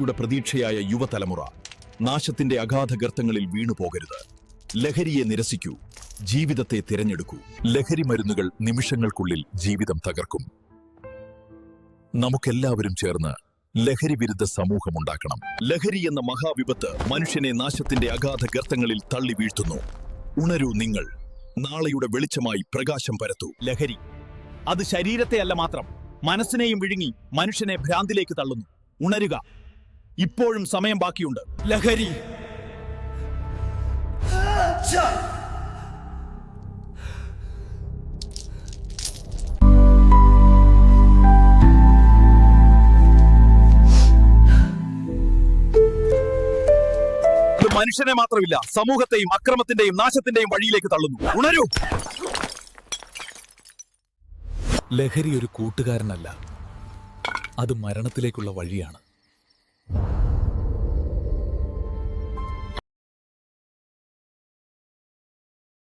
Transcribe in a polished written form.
നാളെയുടെ പ്രതീക്ഷയായ യുവതലമുറ നാശത്തിന്റെ അഗാധഗർത്തങ്ങളിൽ വീണുപോകരുത്. ലഹരിയെ നിരസിക്കൂ, ജീവിതത്തെ തിരഞ്ഞെടുക്കൂ. ലഹരി മരുന്നുകൾ നിമിഷങ്ങൾക്കുള്ളിൽ ജീവിതം തകർക്കും. നമുക്കെല്ലാവരും ചേർന്ന് ലഹരി വിരുദ്ധ സമൂഹമുണ്ടാക്കണം. ലഹരി എന്ന മഹാവിപത്ത് മനുഷ്യനെ നാശത്തിന്റെ അഗാധ ഗർത്തങ്ങളിൽ തള്ളി വീഴ്ത്തുന്നു. ഉണരൂ നിങ്ങൾ, നാളെയുടെ വെളിച്ചമായി പ്രകാശം പരത്തൂ. ലഹരി അത് ശരീരത്തെയല്ല മാത്രം, മനസ്സിനെയും വിഴുങ്ങി മനുഷ്യനെ ഭ്രാന്തിലേക്ക് തള്ളുന്നു. ഉണരുക, ഇപ്പോഴും സമയം ബാക്കിയുണ്ട്. ലഹരി മനുഷ്യനെ മാത്രമില്ല, സമൂഹത്തെയും അക്രമത്തിന്റെയും നാശത്തിന്റെയും വഴിയിലേക്ക് തള്ളുന്നു. ഉണരൂ. ലഹരി ഒരു കൂട്ടുകാരനല്ല, അത് മരണത്തിലേക്കുള്ള വഴിയാണ്.